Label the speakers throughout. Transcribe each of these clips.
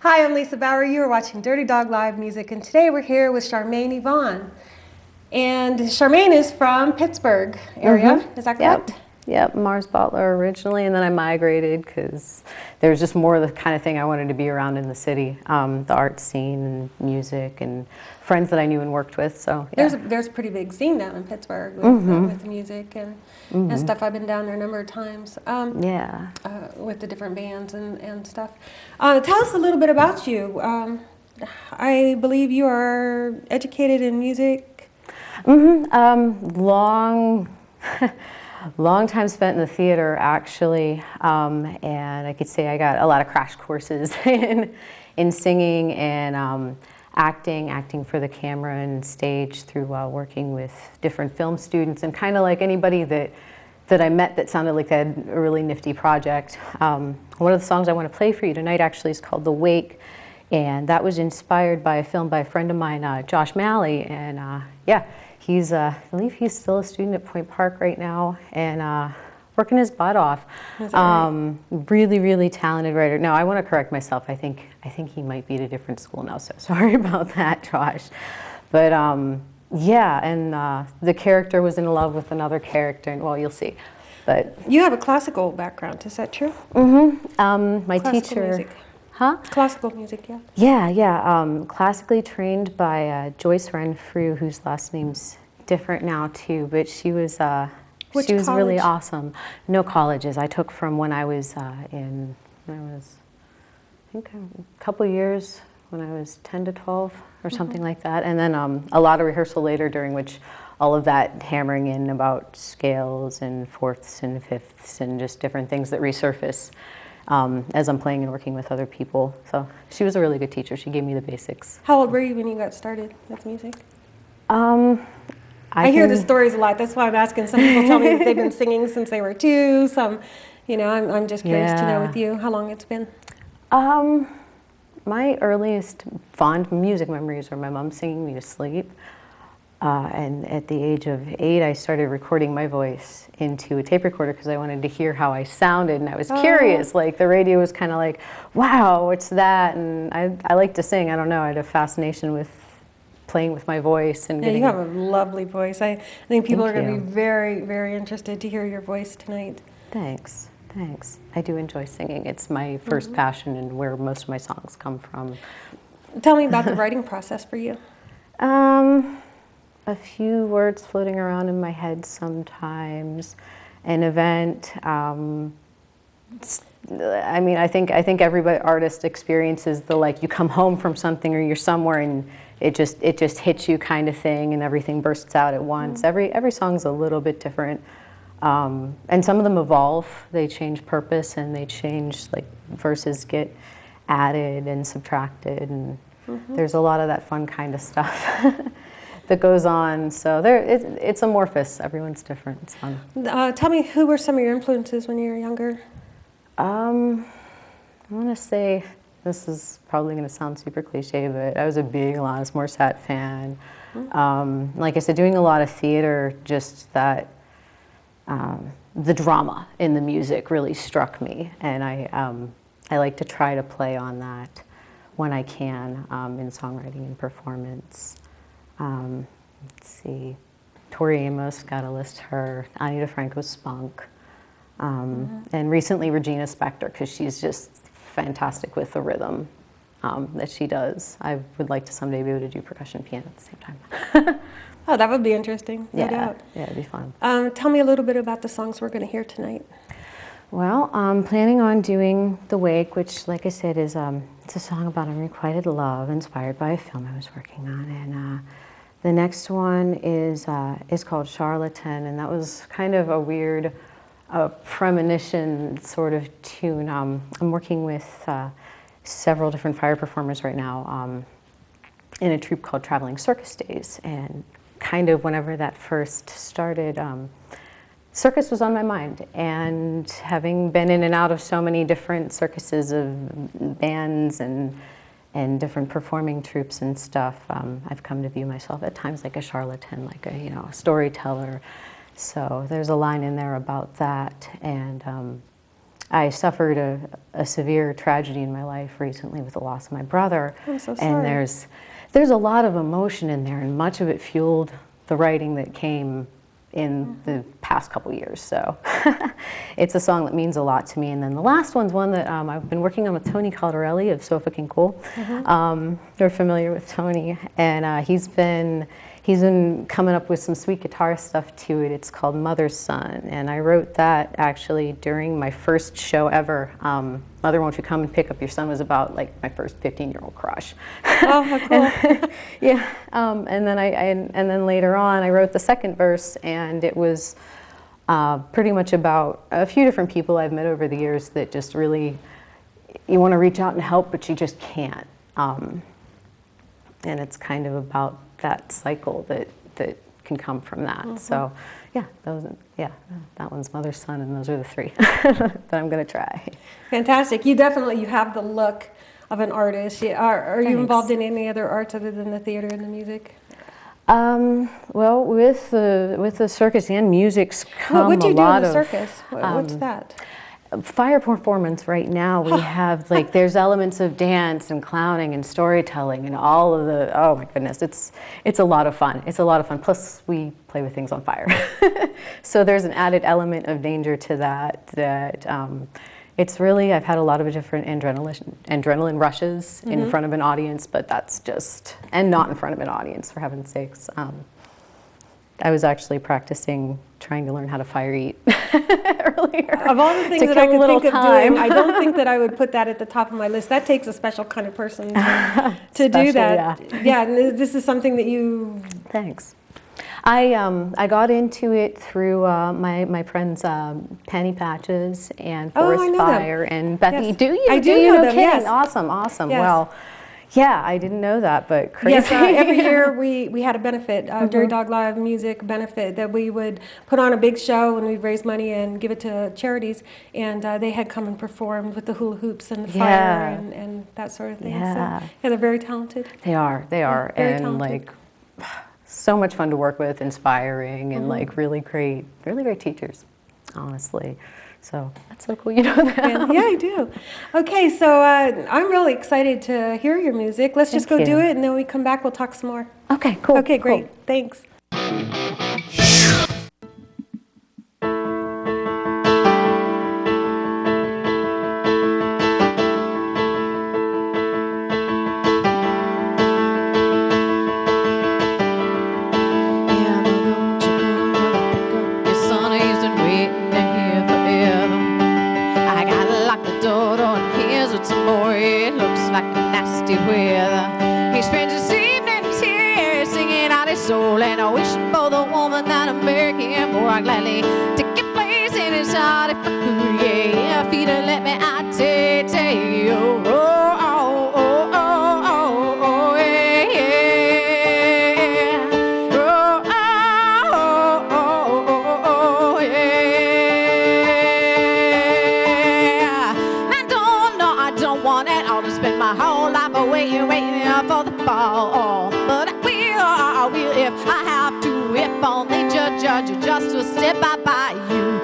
Speaker 1: Hi, I'm Lisa Bauer. You are watching Dirty Dog Live Music, and today we're here with Charmaine Evonne. And Charmaine is from Pittsburgh area, is that correct?
Speaker 2: Yep, Mars Butler originally, and then I migrated because there was just more of the kind of thing I wanted to be around in the city, the art scene and music and friends that I knew and worked with. So yeah.
Speaker 1: There's a pretty big scene down in Pittsburgh with the music and stuff. I've been down there a number of times. With the different bands and stuff. Tell us a little bit about you. I believe you are educated in music.
Speaker 2: Long time spent in the theater, actually, and I could say I got a lot of crash courses in singing and acting for the camera and stage through working with different film students, and kind of like anybody that I met that sounded like they had a really nifty project. One of the songs I want to play for you tonight actually is called The Wake, and that was inspired by a film by a friend of mine, Josh Malley, and he's, I believe he's still a student at Point Park right now, and working his butt off. Really, really talented writer. No, I want to correct myself. I think he might be at a different school now, so sorry about that, Josh. But the character was in love with another character, and well, you'll see. But
Speaker 1: you have a classical background, is that true?
Speaker 2: My
Speaker 1: classical
Speaker 2: teacher.
Speaker 1: Music.
Speaker 2: Huh?
Speaker 1: Classical music, yeah.
Speaker 2: Yeah. Classically trained by Joyce Renfrew, whose last name's different now too, but she was
Speaker 1: Which
Speaker 2: she was
Speaker 1: college?
Speaker 2: really awesome. No colleges. I took from when I was I think a couple years when I was 10 to 12 or something like that, and then a lot of rehearsal later, during which all of that hammering in about scales and fourths and fifths and just different things that resurface as I'm playing and working with other people. So she was a really good teacher. She gave me the basics.
Speaker 1: How old were you when you got started with music?
Speaker 2: I
Speaker 1: hear the stories a lot. That's why I'm asking. Some people tell me that they've been singing since they were 2. Some, I'm just curious to know with you how long it's been.
Speaker 2: My earliest fond music memories are my mom singing me to sleep. And at the age of 8, I started recording my voice into a tape recorder because I wanted to hear how I sounded, and I was curious. Like, the radio was kind of like, wow, what's that? And I like to sing. I don't know. I had a fascination with playing with my voice and getting.
Speaker 1: You have a lovely voice. I think people are going to be very, very interested to hear your voice tonight.
Speaker 2: Thanks. I do enjoy singing. It's my first passion and where most of my songs come from.
Speaker 1: Tell me about the writing process for you.
Speaker 2: A few words floating around in my head sometimes. An event. I think every artist experiences the you come home from something or you're somewhere and it just hits you kind of thing, and everything bursts out at once. Every song's a little bit different. And some of them evolve. They change purpose and they change, verses get added and subtracted, and there's a lot of that fun kind of stuff that goes on. So it's amorphous. Everyone's different. It's fun.
Speaker 1: Tell me, who were some of your influences when you were younger?
Speaker 2: I want to say, this is probably going to sound super cliche, but I was a big Alanis Morissette fan. Like I said, doing a lot of theater, just that the drama in the music really struck me, and I like to try to play on that when I can in songwriting and performance. Let's see, Tori Amos, gotta list her. Anita Franco's Spunk, and recently Regina Spektor, because she's just fantastic with the rhythm that she does. I would like to someday be able to do percussion piano at the same time.
Speaker 1: Oh, that would be interesting, no doubt.
Speaker 2: Yeah, it'd be fun.
Speaker 1: Tell me a little bit about the songs we're going to hear tonight.
Speaker 2: Well, I'm planning on doing The Wake, which, like I said, is it's a song about unrequited love inspired by a film I was working on. And the next one is called Charlatan, and that was kind of a weird premonition sort of tune. I'm working with several different fire performers right now in a troupe called Traveling Circus Days, and kind of whenever that first started, circus was on my mind, and having been in and out of so many different circuses of bands and different performing troupes and stuff, I've come to view myself at times like a charlatan, like a storyteller. So there's a line in there about that, and I suffered a severe tragedy in my life recently with the loss of my brother.
Speaker 1: I'm so sorry.
Speaker 2: And there's a lot of emotion in there, and much of it fueled the writing that came in the past couple years. So it's a song that means a lot to me. And then the last one's one that I've been working on with Tony Caldarelli of Sofa King Cool. You're familiar with Tony, and he's been coming up with some sweet guitar stuff to it. It's called Mother's Son, and I wrote that actually during my first show ever. Mother, Won't You Come and Pick Up Your Son was about like my first 15-year-old crush.
Speaker 1: Oh, how cool.
Speaker 2: Yeah, and then later on I wrote the second verse, and it was pretty much about a few different people I've met over the years that just really, you want to reach out and help, but you just can't. And it's kind of about that cycle that can come from that. So that one's Mother's Son, and those are the three that I'm going to try.
Speaker 1: Fantastic. You have the look of an artist. Are you involved in any other arts other than the theater and the music?
Speaker 2: Well, with the circus and music's come
Speaker 1: what do you
Speaker 2: a
Speaker 1: do
Speaker 2: lot
Speaker 1: in the
Speaker 2: of,
Speaker 1: circus? What's that?
Speaker 2: Fire performance right now. We have like there's elements of dance and clowning and storytelling and all of the, oh my goodness, it's a lot of fun. It's a lot of fun. Plus we play with things on fire. So there's an added element of danger to that it's really, I've had a lot of different adrenaline rushes in front of an audience, but that's just, and not in front of an audience, for heaven's sakes. I was actually practicing trying to learn how to fire eat earlier.
Speaker 1: Of all the things that I could think of doing, I don't think that I would put that at the top of my list. That takes a special kind of person to do that. Yeah, and this is something that you...
Speaker 2: Thanks. I got into it through my friends Penny Patches and Forest Fire and Bethany.
Speaker 1: Yes.
Speaker 2: Do you?
Speaker 1: I do know them, yes.
Speaker 2: Awesome.
Speaker 1: Yes.
Speaker 2: Well, yeah, I didn't know that, but crazy.
Speaker 1: Yes, every year we had a benefit, Dairy Dog Live Music benefit, that we would put on a big show and we'd raise money and give it to charities. And they had come and performed with the hula hoops and the fire and that sort of thing.
Speaker 2: Yeah.
Speaker 1: So, they're very talented.
Speaker 2: They are.
Speaker 1: Very
Speaker 2: and
Speaker 1: talented.
Speaker 2: Like so much fun to work with, inspiring, and like really great teachers, honestly. So that's so cool you know that.
Speaker 1: Yeah, I do. Okay, so I'm really excited to hear your music. Let's just go do it, and then when we come back, we'll talk some more.
Speaker 2: Okay, cool.
Speaker 1: Okay, great.
Speaker 2: Cool.
Speaker 1: Thanks.
Speaker 3: He spends his evenings here singing out his soul and wishing for the woman that I'm making for. I'd gladly take your place in his heart if I could, yeah. If he'd let me, I'd take you. Waiting for the fall, but I will if I have to, if only just to step by you.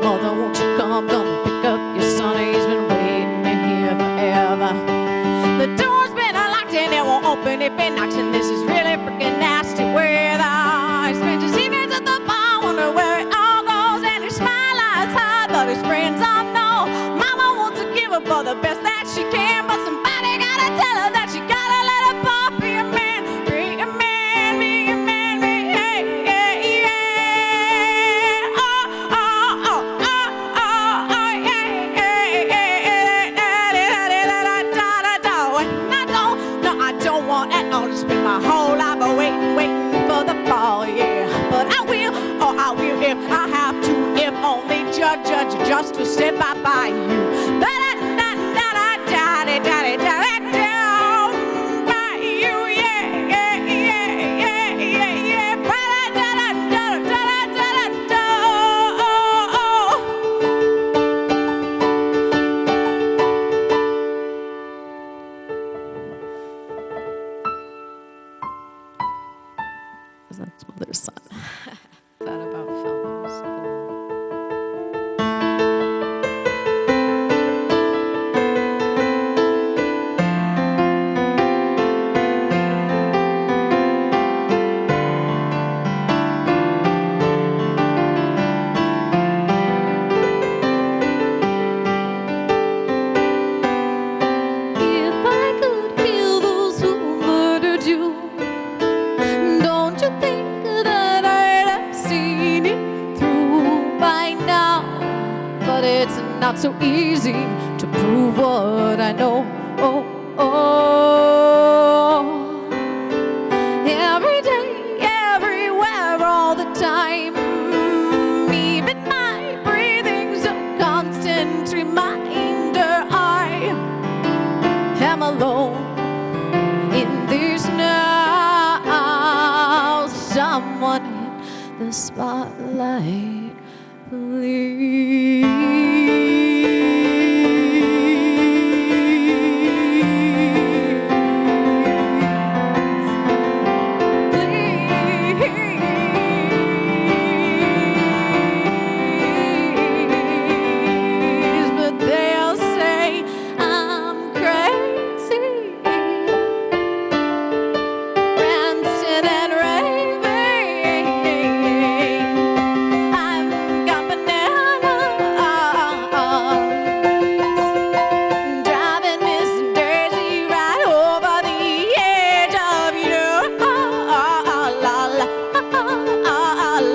Speaker 3: Mother, won't you come and pick up your son? He's been waiting here forever. The door's been unlocked and it won't open if it knocks, and this is really freaking nasty weather. He spends his evenings at the bar, wonder where it all goes, and his smile lies high, but his friends all know. Mama wants to give her for the best that she can, but somebody gotta tell her that she gotta let her pop be a man, be a man, be a man, be to spend my whole life waiting for the fall, yeah. But I will if I have to, if only just to step by you. President's mother's son.
Speaker 2: Thought about film. It was cool.
Speaker 3: If I could kill those who murdered you, don't you think that I'd have seen it through by now? But it's not so easy to prove what I know. Oh, oh. Every day, everywhere, all the time. Even my breathing's a constant reminder I am alone in this now. Someone hit the spotlight, please. But they'll say I'm crazy, rancid and raving. I've got bananas, driving Miss Daisy right over the edge of you. La la, la la,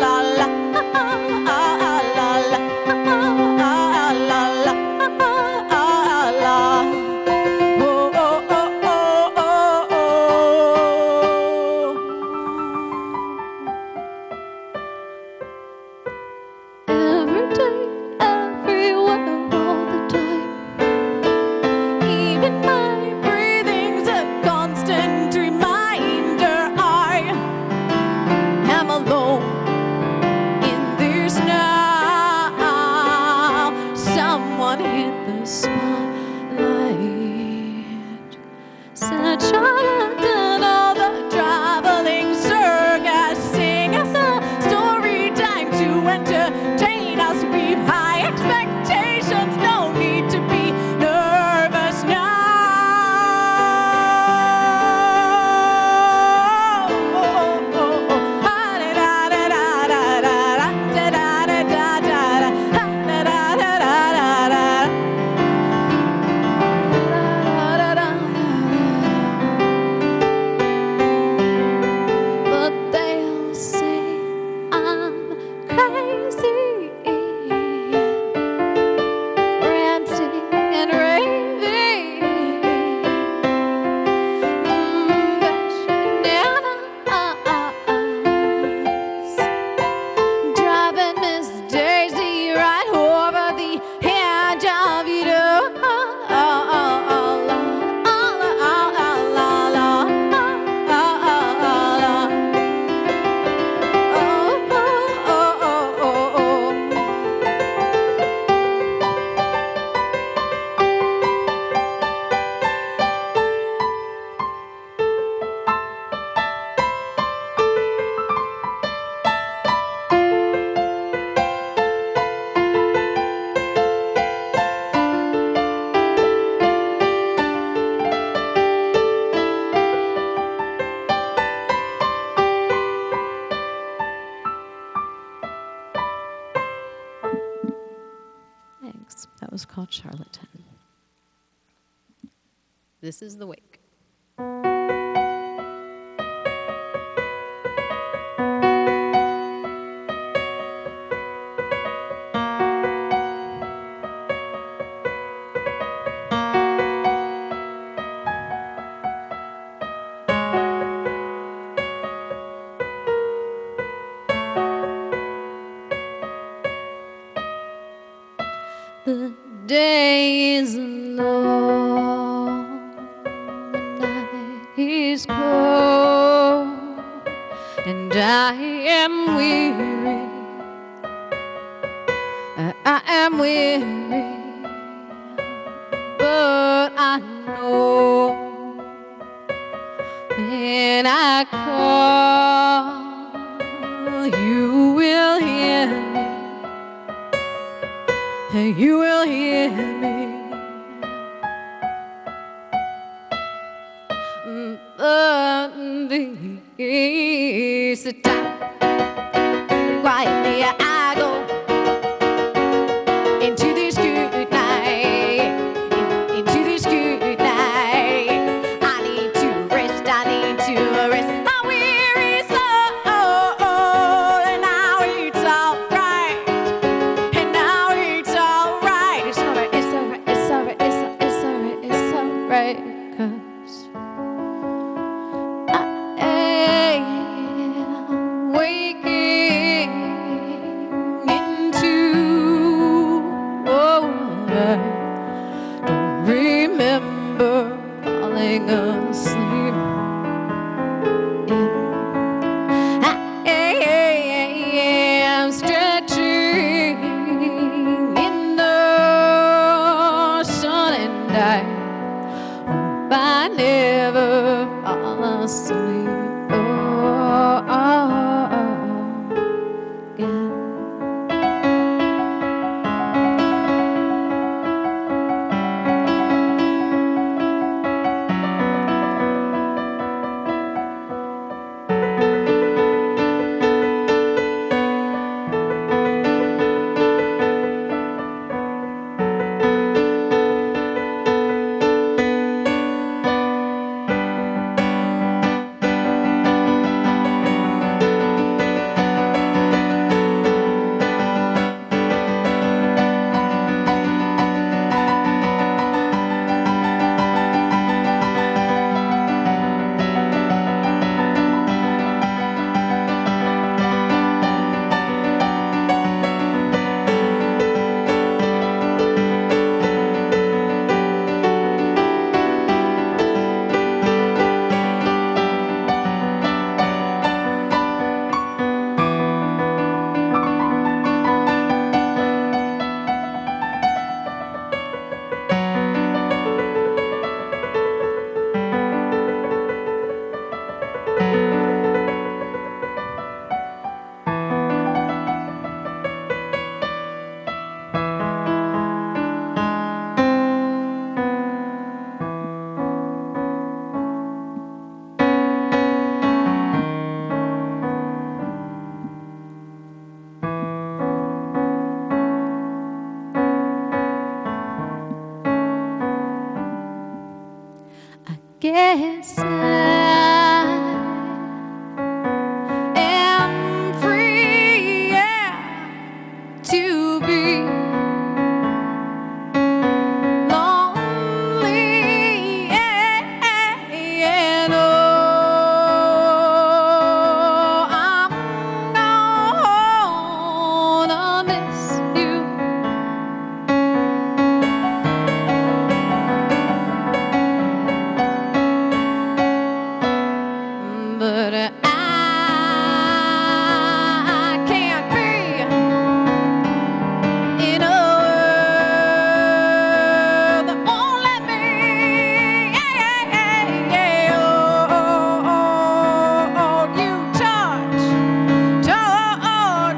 Speaker 3: la la. Oh, oh, oh, oh, oh, oh. Every day, everywhere, all the time. Even my breathing's a constant reminder I am alone in this now. Someone hit the spotlight. Said charlatan, all the traveling circus, sing us a story time to entertain us. We've high expectations, no need to be nervous now. But they'll say I'm crazy, ranting and raving. Bananas, driving Miss Daisy right over the edge of you. Thanks. That was called Charlatan.
Speaker 2: This is The Wake.
Speaker 3: The day is long, the night is cold, and I am weary. I am weary, but I know when I call you will hear me. You will hear me. This time, quietly I go into this good night, into this good night. I need to rest, I need to rest my weary soul, and now it's alright, and now it's alright. It's alright, it's alright, it's alright, it's alright, it's alright, 'cause I am waking into a world I don't remember falling asleep in. I am stretching in the sun, and I hope I never fall asleep. Again. Guess I am free, yeah, to be lonely, yeah, no, I'm gonna miss you. But I can't be in a world that won't let me. Oh, you touch,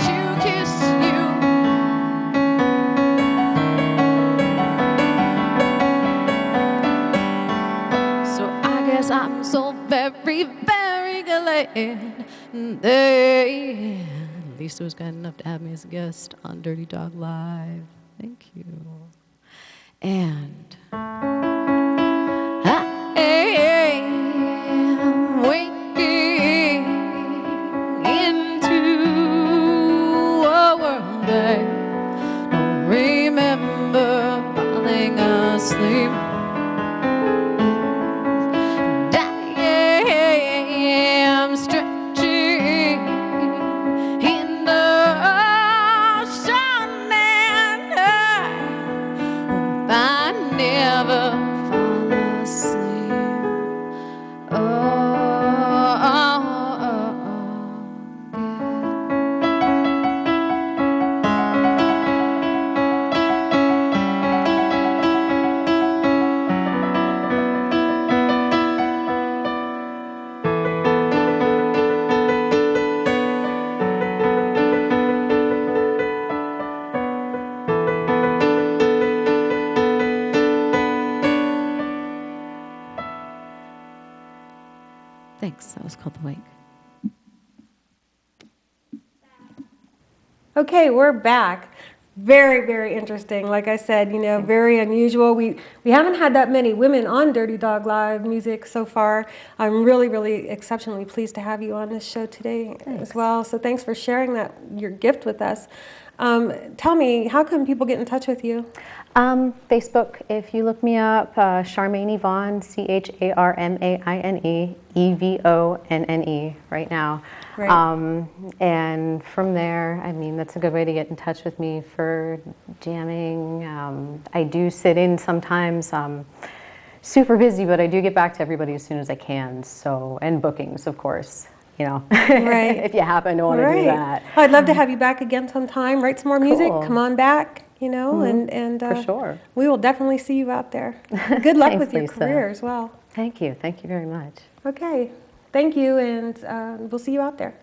Speaker 3: you kiss you. So I guess I'm so very, very glad they, at least it was kind enough to have me as a guest on Dirty Dog Live. Thank you. And I am waking into a world I don't remember falling asleep. I'm stretching in the sun, and I hope I never fall asleep. Thanks. That was called The Wake.
Speaker 1: Okay, we're back. Very, very interesting. Like I said, very unusual. We haven't had that many women on Dirty Dog Live Music so far. I'm really, really exceptionally pleased to have you on this show today as well. So thanks for sharing your gift with us. Tell me, how can people get in touch with you?
Speaker 2: Facebook, if you look me up, Charmaine Evonne, CHARMAINE EVONNE right now.
Speaker 1: Right.
Speaker 2: And from there, I mean, that's a good way to get in touch with me for jamming. I do sit in sometimes. Super busy, but I do get back to everybody as soon as I can. So, and bookings, of course.
Speaker 1: Right.
Speaker 2: If you happen to want to do that.
Speaker 1: I'd love to have you back again sometime. Write some more music.
Speaker 2: Cool.
Speaker 1: Come on back, and
Speaker 2: for sure.
Speaker 1: We will definitely see you out there. Good luck
Speaker 2: Thanks,
Speaker 1: with your
Speaker 2: Lisa.
Speaker 1: career as well.
Speaker 2: Thank you. Thank you very much.
Speaker 1: Okay. Thank you, and we'll see you out there.